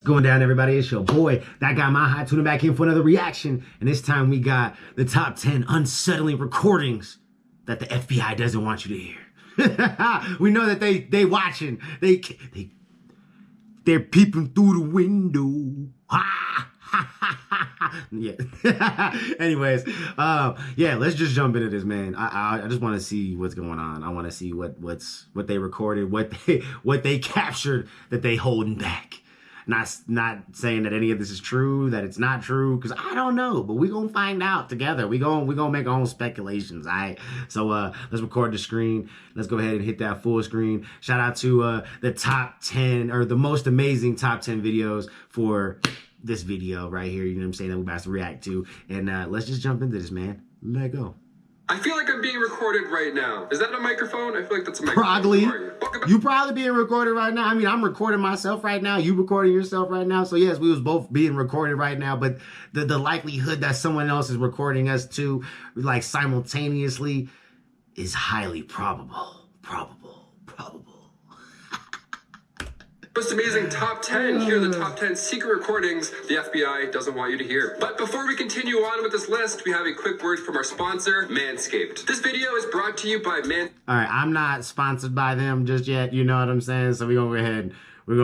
Going down, everybody. It's your boy, That Guy My High, tuning back in for another reaction. And this time we got the top 10 unsettling recordings that the FBI doesn't want you to hear. We know that they watching. They're peeping through the window. Yeah. Anyways, yeah, let's just jump into this, man. I just want to see what's going on. I want to see what they recorded, what they captured that they holding back. Not saying that any of this is true, that it's not true, because I don't know, but we're gonna find out together. We're gonna make our own speculations. All right, so let's record the screen. Let's go ahead and hit that full screen. Shout out to the top 10 or the most amazing top 10 videos for this video right here. You know what I'm saying, that we're about to react to. And let's just jump into this, man. Let go. I feel like I'm being recorded right now. Is that a microphone? I feel like that's a microphone. Probably. You probably being recorded right now. I mean, I'm recording myself right now. You recording yourself right now. So yes, we was both being recorded right now. But the likelihood that someone else is recording us too, like simultaneously, is highly probable. Probable. Most amazing top 10. Here are the top 10 secret recordings the FBI doesn't want you to hear. But before we continue on with this list, we have a quick word from our sponsor, Manscaped. This video is brought to you by All right, I'm not sponsored by them just yet. You know what I'm saying? So we're gonna go ahead. We're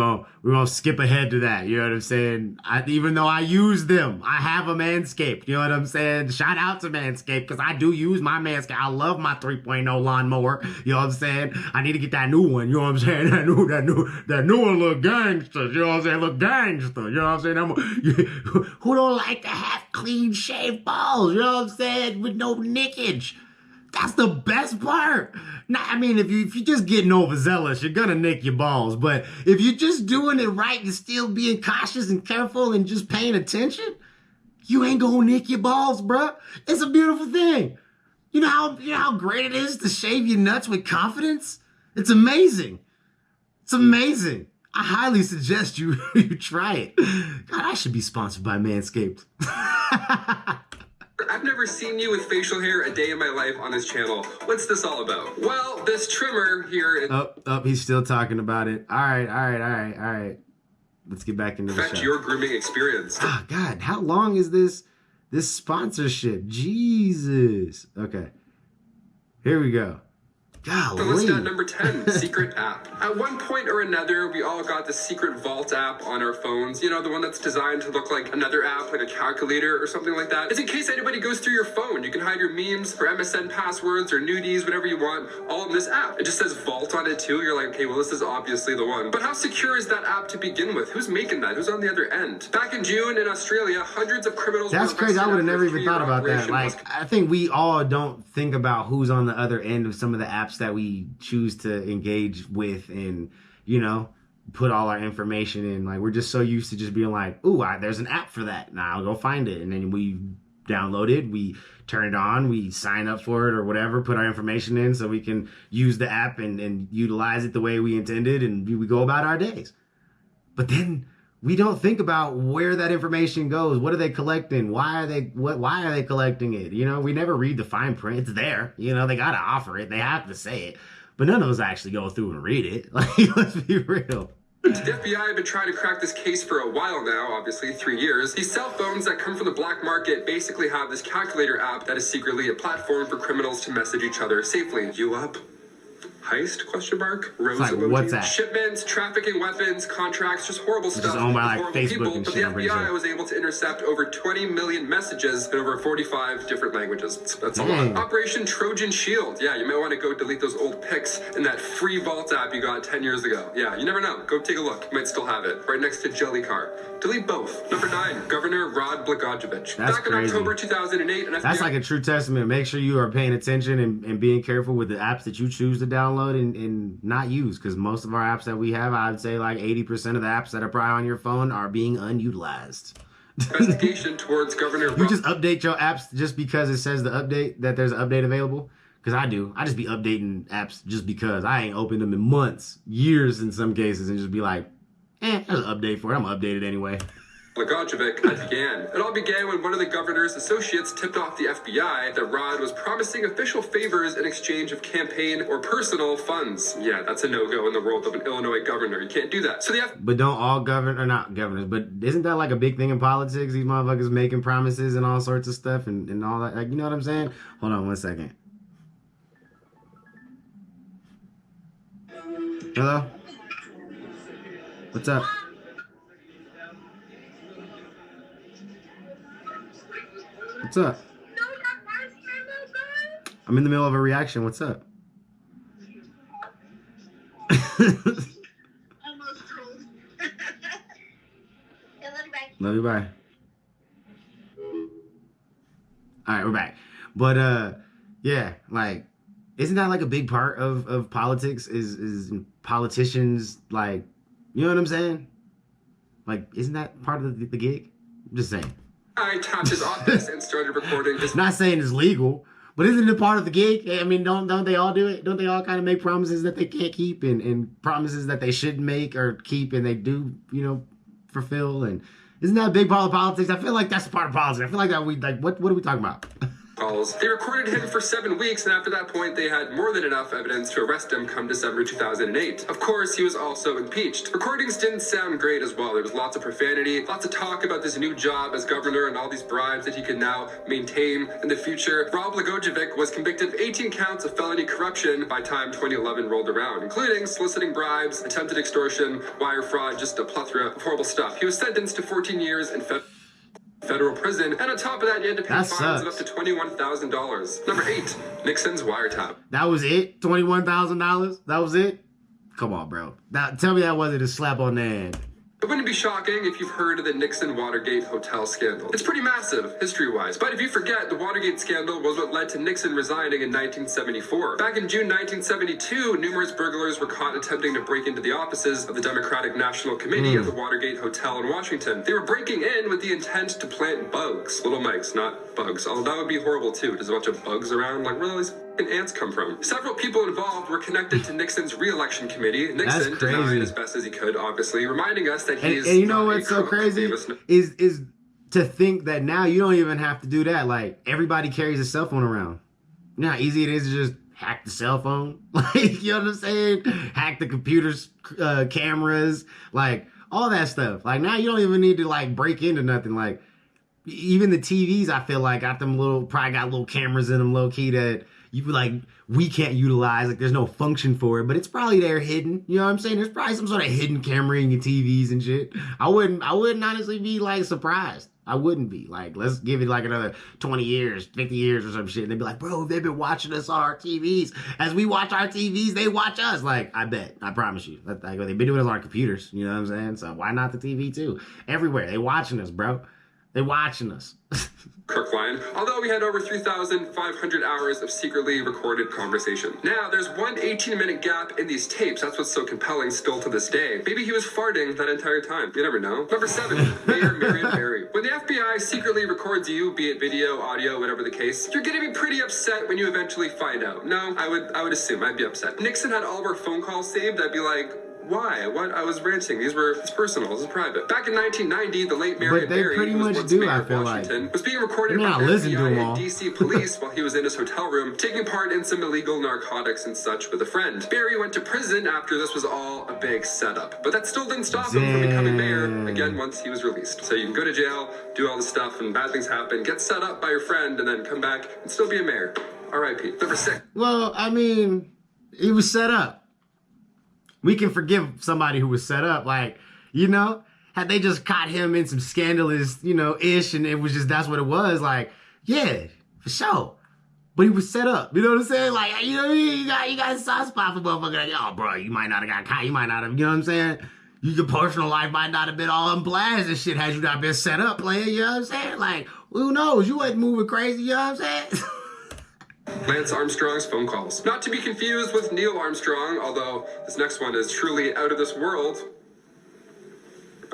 gonna skip ahead to that. You know what I'm saying? Even though I use them, I have a Manscaped. You know what I'm saying? Shout out to Manscaped, because I do use my Manscaped. I love my 3.0 lawnmower. You know what I'm saying? I need to get that new one. You know what I'm saying? That new one look gangster. You know what I'm saying? Look gangster. You know what I'm saying? Who don't like to have clean shaved balls? You know what I'm saying? With no nickage. That's the best part. Now, I mean, if you're just getting overzealous, you're gonna nick your balls. But if you're just doing it right and still being cautious and careful and just paying attention, you ain't gonna nick your balls, bruh. It's a beautiful thing. You know how great it is to shave your nuts with confidence? It's amazing. It's amazing. I highly suggest you try it. God, I should be sponsored by Manscaped. I've never seen you with facial hair a day in my life on this channel. What's this all about? Well, this trimmer here is... He's still talking about it. All right. Let's get back into the show. Your grooming experience. Oh, God, how long is this sponsorship? Jesus. Okay. Here we go. Golly. Let's start number 10, secret app. At one point or another, we all got the secret vault app on our phones. You know, the one that's designed to look like another app, like a calculator or something like that. It's in case anybody goes through your phone. You can hide your memes or MSN passwords or nudies, whatever you want, all in this app. It just says vault on it too. You're like, okay, well, this is obviously the one. But how secure is that app to begin with? Who's making that? Who's on the other end? Back in June in Australia, hundreds of criminals... That's crazy. I would have never even thought about that. Like, I think we all don't think about who's on the other end of some of the apps that we choose to engage with and, you know, put all our information in. Like, we're just so used to just being like, ooh, there's an app for that. Now I'll go find it. And then we download it, we turn it on, we sign up for it or whatever, put our information in so we can use the app and utilize it the way we intended, and we go about our days. But then we don't think about where that information goes. What are they collecting? Why are they collecting it? You know, we never read the fine print. It's there. You know, they got to offer it. They have to say it. But none of us actually go through and read it. Like, let's be real. The FBI have been trying to crack this case for a while now, obviously 3 years. These cell phones that come from the black market basically have this calculator app that is secretly a platform for criminals to message each other safely. You up? Heist? Question mark. Rose like, emoji. what's that? Shipments, trafficking weapons, contracts, just horrible stuff. It's owned by like Facebook people, and but shit. the FBI was able to intercept over 20 million messages in over 45 different languages. That's a lot. Operation Trojan Shield. Yeah, you might want to go delete those old pics in that free Vault app you got 10 years ago. Yeah, you never know. Go take a look. You might still have it. Right next to Jelly Car. Delete both. Number 9, Governor Rod Blagojevich. Back in October 2008, an FBI... That's like a true testament. Make sure you are paying attention and being careful with the apps that you choose to download and not use, because most of our apps that we have, I would say like 80% of the apps that are probably on your phone are being unutilized. Investigation towards Governor... You just update your apps just because it says that there's an update available? Because I do. I just be updating apps just because. I ain't opened them in months, years in some cases, and just be like, there's an update for it. I'm going to update it anyway. Blagojevich began. It all began when one of the governor's associates tipped off the FBI that Rod was promising official favors in exchange of campaign or personal funds. Yeah, that's a no-go in the world of an Illinois governor. You can't do that. So the But don't all not governors, but isn't that like a big thing in politics? These motherfuckers making promises and all sorts of stuff and all that. Like, you know what I'm saying? Hold on one second. Hello? What's up? What's up? I'm in the middle of a reaction. What's up? Love you, bye. All right, we're back. But yeah, like, isn't that like a big part of politics? Is politicians, like, you know what I'm saying? Like, isn't that part of the gig? I'm just saying. I tapped his office and started recording his. Not saying it's legal, but isn't it part of the gig? I mean, don't they all do it? Don't they all kind of make promises that they can't keep and promises that they shouldn't make or keep and they do, you know, fulfill? And isn't that a big part of politics? I feel like that's part of politics. I feel like that what are we talking about? Calls. They recorded him for 7 weeks, and after that point, they had more than enough evidence to arrest him come December 2008. Of course, he was also impeached. Recordings didn't sound great as well. There was lots of profanity, lots of talk about this new job as governor and all these bribes that he could now maintain in the future. Rob Blagojevich was convicted of 18 counts of felony corruption by time 2011 rolled around, including soliciting bribes, attempted extortion, wire fraud, just a plethora of horrible stuff. He was sentenced to 14 years in federal prison, and on top of that, you had to pay fines of up to $21,000. Number 8, Nixon's wiretap. That was it? $21,000? That was it? Come on, bro. Tell me that wasn't a slap on the hand. It wouldn't be shocking if you've heard of the Nixon-Watergate hotel scandal. It's pretty massive, history-wise. But if you forget, the Watergate scandal was what led to Nixon resigning in 1974. Back in June 1972, numerous burglars were caught attempting to break into the offices of the Democratic National Committee at the Watergate Hotel in Washington. They were breaking in with the intent to plant bugs. Little mice, not bugs. Although that would be horrible, too. There's a bunch of bugs around. Like, where do all these ants come from? Several people involved were connected to Nixon's re-election committee. Nixon denied as best as he could, obviously, reminding us that he's and you know what's so crazy is to think that now you don't even have to do that. Like, everybody carries a cell phone around. You know how easy it is to just hack the cell phone? Like, you know what I'm saying? Hack the computers, cameras, like all that stuff. Like, now you don't even need to like break into nothing. Like, even the TVs, I feel like probably got little cameras in them low key that we can't utilize. Like, there's no function for it, but it's probably there hidden. You know what I'm saying? There's probably some sort of hidden camera in your TVs and shit. I wouldn't honestly be like surprised. I wouldn't be like, let's give it like another 20 years, 50 years or some shit. And they'd be like, bro, they've been watching us on our TVs. As we watch our TVs, they watch us. Like, I bet, I promise you. Like, they've been doing it on our computers. You know what I'm saying? So why not the TV too? Everywhere. They watching us, bro. They watching us. Kirkline, although we had over 3,500 hours of secretly recorded conversation. Now, there's one 18-minute gap in these tapes. That's what's so compelling still to this day. Maybe he was farting that entire time. You never know. Number 7, Mayor Marion Barry. When the FBI secretly records you, be it video, audio, whatever the case, you're gonna be pretty upset when you eventually find out. No, I would assume I'd be upset. Nixon had all of our phone calls saved. I'd be like, why? What? I was ranting. It's personal. This is private. Back in 1990, the late Marion Barry, who was once mayor of Washington, was being recorded by FBI and DC police while he was in his hotel room, taking part in some illegal narcotics and such with a friend. Barry went to prison after this was all a big setup, but that still didn't stop him from becoming mayor again once he was released. So you can go to jail, do all this stuff, and bad things happen, get set up by your friend, and then come back and still be a mayor. R.I.P. Number 6. Well, I mean, he was set up. We can forgive somebody who was set up. Like, you know, had they just caught him in some scandalous, you know, ish, and it was just, that's what it was. Like, yeah, for sure. But he was set up. You know what I'm saying? Like, you know, you got a soft spot for motherfucker. Like, oh, bro, you might not have got caught. You might not have, you know what I'm saying? Your personal life might not have been all on blast and shit had you not been set up, player. You know what I'm saying? Like, who knows? You wasn't moving crazy. You know what I'm saying? Lance Armstrong's phone calls. Not to be confused with Neil Armstrong, although this next one is truly out of this world.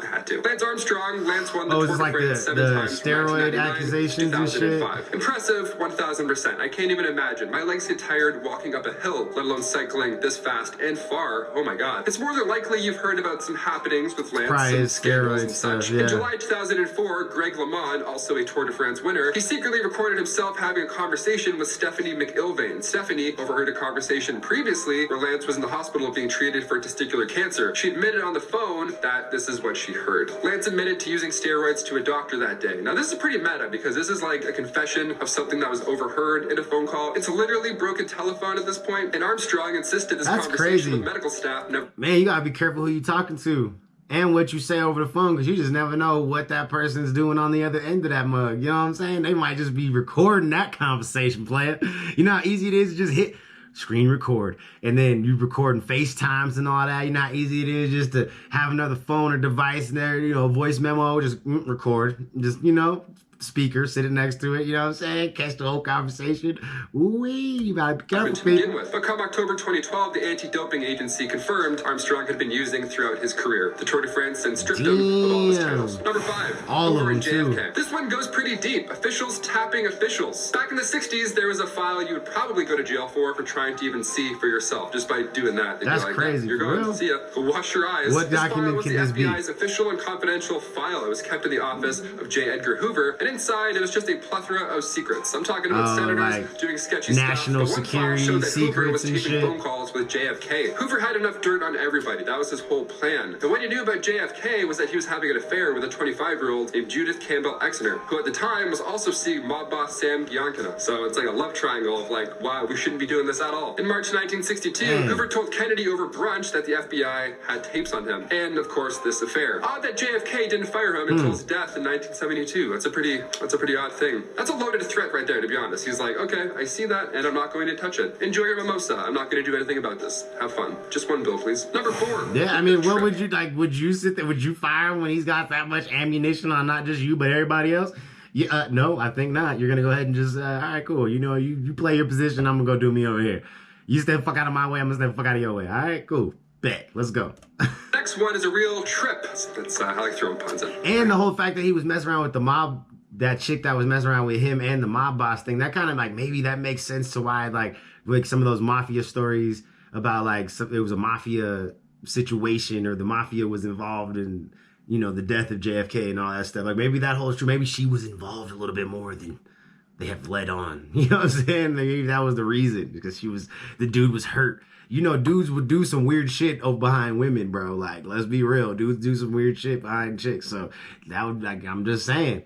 I had to. Lance Armstrong, Lance won the Oh, Tour it's de like France 7 the times from steroid 1999 accusations to and shit? 2005. Impressive, 1000%. I can't even imagine. My legs get tired walking up a hill, let alone cycling this fast and far. Oh my god. It's more than likely you've heard about some happenings with Lance, Probably some his scandals and steroid such. stuff, yeah. In July 2004, Greg LeMond, also a Tour de France winner, he secretly recorded himself having a conversation with Stephanie McIlvaine. Stephanie overheard a conversation previously where Lance was in the hospital being treated for testicular cancer. She admitted on the phone that this is what she heard. Lance admitted to using steroids to a doctor that day. Now this is pretty meta because this is like a confession of something that was overheard in a phone call. It's literally broken telephone at this point, and Armstrong insisted this That's conversation crazy. with medical staff never. Man, you gotta be careful who you talking to and what you say over the phone, because you just never know what that person's doing on the other end of that mug. You know what I'm saying? They might just be recording that conversation, player. You know how easy it is to just hit screen record, and then you recording FaceTimes and all that. You know how easy it is just to have another phone or device there, you know, voice memo, just record, just, you know, speaker sitting next to it, you know what I'm saying? Catch the whole conversation. Ooh-wee, you gotta be careful, To begin with. But come October 2012, the anti-doping agency confirmed Armstrong had been using throughout his career. The Tour de France then stripped him of all his titles. Number 5. All of Hoover them, and too. JFK. This one goes pretty deep. Officials tapping officials. Back in the 60s, there was a file you would probably go to jail for trying to even see for yourself. Just by doing that. They'd That's be like, crazy, You're for going real? to see ya. Wash your eyes. What document can this the be? FBI's official and confidential file. It was kept in the office of J. Edgar Hoover. And inside, it was just a plethora of secrets. I'm talking about senators like doing sketchy national stuff. But one file security showed that Hoover was secrets and taking shit. phone calls with JFK. Hoover had enough dirt on everybody. That was his whole plan. And what you knew about JFK was that he was having an affair with a 25-year-old named Judith Campbell Exner, who at the time was also seeing mob boss Sam Giancana. So it's like a love triangle of like, wow, we shouldn't be doing this at all. In March 1962, Hoover told Kennedy over brunch that the FBI had tapes on him. And of course, this affair. Odd that JFK didn't fire him until his death in 1972. That's a pretty odd thing. That's a loaded threat right there, to be honest. He's like, okay, I see that, and I'm not going to touch it. Enjoy your mimosa. I'm not going to do anything about this. Have fun. Just one bill, please. Number 4. Yeah, I mean, what would you like? Would you sit there? Would you fire him when he's got that much ammunition on not just you but everybody else? Yeah, no, I think not. You're gonna go ahead and just, all right, cool. You know, you play your position. I'm gonna go do me over here. You stay the fuck out of my way. I'm gonna stay the fuck out of your way. All right, cool. Bet. Let's go. Next one is a real trip. That's I like throwing puns in. And the whole fact that he was messing around with the mob, that chick that was messing around with him and the mob boss thing, that kind of like, maybe that makes sense to why like some of those mafia stories about like it was a mafia situation or the mafia was involved in, you know, the death of JFK and all that stuff. Like maybe that whole true. Maybe she was involved a little bit more than they have led on. You know what I'm saying? Maybe that was the reason, because the dude was hurt. You know, dudes would do some weird shit behind women, bro. Like, let's be real. Dudes do some weird shit behind chicks. So that would, like, I'm just saying.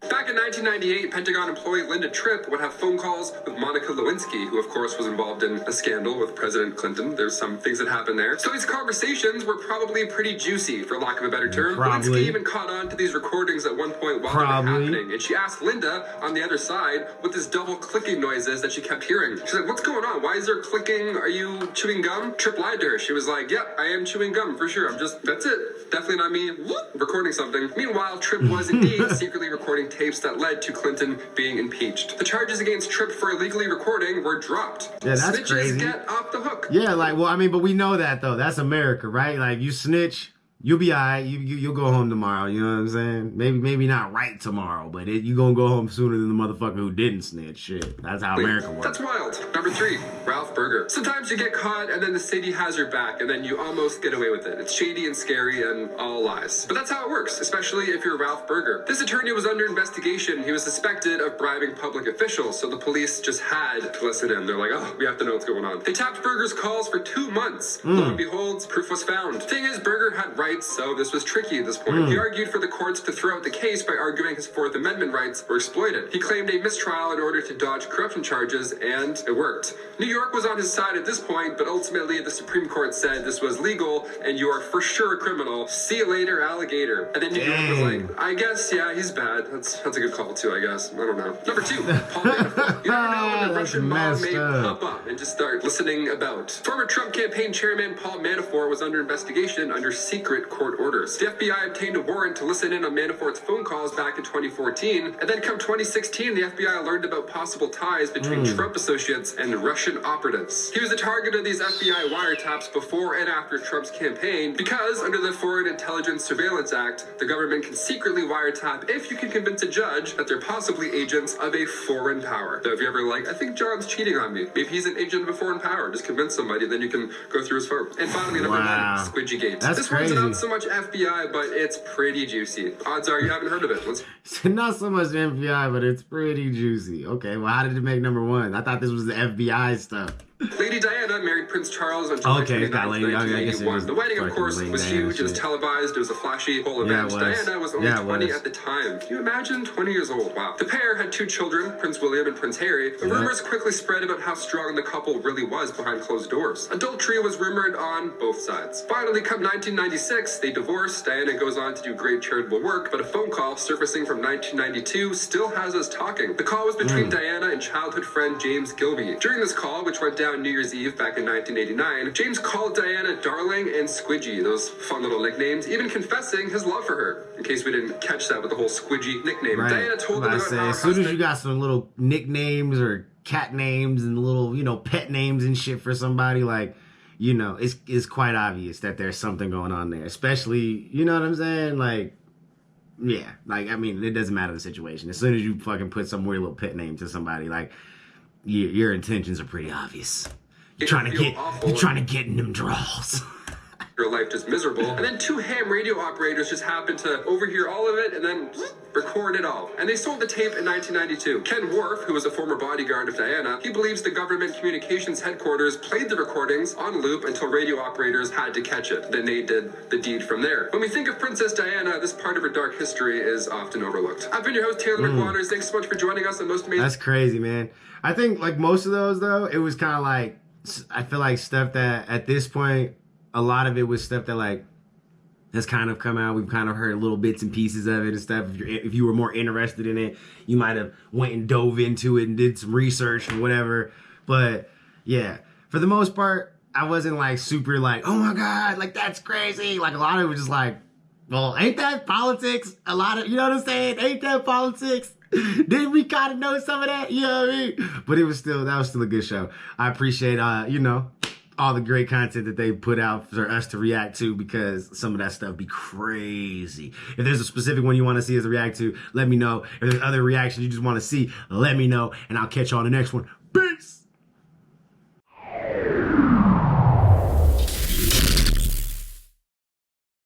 Back in 1998, Pentagon employee Linda Tripp would have phone calls with Monica Lewinsky, who of course was involved in a scandal with President Clinton. There's some things that happened there. So these conversations were probably pretty juicy, for lack of a better term. Probably. Lewinsky even caught on to these recordings at one point while they were happening. And she asked Linda on the other side what this double clicking noise is that she kept hearing. She's like, what's going on? Why is there clicking? Are you chewing gum? Tripp lied to her. She was like, yep, I am chewing gum for sure. That's it. Definitely not me. Recording something. Meanwhile, Tripp was indeed secretly recording tapes that led to Clinton being impeached. The charges against Tripp for illegally recording were dropped. Yeah, that's Snitches crazy. get off the hook. Yeah, like, well, I mean, but we know that though. That's America, right? Like, you snitch, you'll be all right. You'll go home tomorrow. You know what I'm saying? Maybe not right tomorrow, but you gonna go home sooner than the motherfucker who didn't snitch. Shit, that's how America works. That's wild. Number 3, Ralph Berger. Sometimes you get caught and then the city has your back and then you almost get away with it. It's shady and scary and all lies. But that's how it works, especially if you're Ralph Berger. This attorney was under investigation. He was suspected of bribing public officials, so the police just had to listen in. They're like, oh, we have to know what's going on. They tapped Berger's calls for 2 months. Lo and behold, proof was found. Thing is, Berger had rights, so this was tricky at this point. He argued for the courts to throw out the case by arguing his Fourth Amendment rights were exploited. He claimed a mistrial in order to dodge corruption charges, and it worked. New York was on his side at this point, but ultimately the Supreme Court said this was legal, and you are for sure a criminal. See you later, alligator. And then New York was like, I guess, yeah, he's bad. That's a good call too, I guess. I don't know. Number 2, Paul Manafort. You never know when a Russian mob may pop up and just start listening about. Former Trump campaign chairman Paul Manafort was under investigation under secret legitimate court orders. The FBI obtained a warrant to listen in on Manafort's phone calls back in 2014, and then come 2016, the FBI learned about possible ties between Trump associates and Russian operatives. He was the target of these FBI wiretaps before and after Trump's campaign because under the Foreign Intelligence Surveillance Act, the government can secretly wiretap if you can convince a judge that they're possibly agents of a foreign power. So if you're ever like, I think John's cheating on me, maybe he's an agent of a foreign power, just convince somebody, then you can go through his phone. And finally, number one, Squidgy Gate. This crazy. one's not so much FBI, but it's pretty juicy. Odds are you haven't heard of it. Not so much FBI, but it's pretty juicy. Okay, well, how did it make number one? I thought this was the FBI stuff. Lady Diana married Prince Charles on July 29th, 1981. The wedding, of course, was huge. It was televised. It was a flashy whole event. Diana was only 20 at the time. Can you imagine? 20 years old. Wow. The pair had 2 children, Prince William and Prince Harry. The rumors quickly spread about how strong the couple really was behind closed doors. Adultery was rumored on both sides. Finally, come 1996, they divorced. Diana goes on to do great charitable work, but a phone call surfacing from 1992 still has us talking. The call was between Diana and childhood friend James Gilby. During this call, which went down New Year's Eve back in 1989, James called Diana Darling and Squidgy, those fun little nicknames, even confessing his love for her. In case we didn't catch that with the whole Squidgy nickname. Right. Diana told him about how as soon as you got some little nicknames or cat names and little, pet names and shit for somebody, like, it's quite obvious that there's something going on there. Especially, you know what I'm saying? Like, yeah, like, I mean, it doesn't matter the situation. As soon as you fucking put some weird little pet name to somebody, like, your intentions are pretty obvious. You're trying to get in them draws. Your life just miserable. And then 2 ham radio operators just happened to overhear all of it and then record it all. And they sold the tape in 1992. Ken Worf, who was a former bodyguard of Diana, he believes the government communications headquarters played the recordings on loop until radio operators had to catch it. Then they did the deed from there. When we think of Princess Diana, this part of her dark history is often overlooked. I've been your host, Taylor McWaters. Thanks so much for joining us on Most Amazing. That's crazy, man. I think, like, most of those, though, it was kind of like, I feel like stuff that, at this point, a lot of it was stuff that, like, has kind of come out. We've kind of heard little bits and pieces of it and stuff. If you were more interested in it, you might have went and dove into it and did some research or whatever. But, yeah, for the most part, I wasn't, like, super, like, oh, my God, like, that's crazy. Like, a lot of it was just like, well, ain't that politics? A lot of, you know what I'm saying? Ain't that politics? Didn't we kind of know some of that? You know what I mean? But that was still a good show. I appreciate, all the great content that they put out for us to react to, because some of that stuff be crazy. If there's a specific one you want to see us react to, let me know. If there's other reactions you just want to see, let me know. And I'll catch you on the next one. Peace!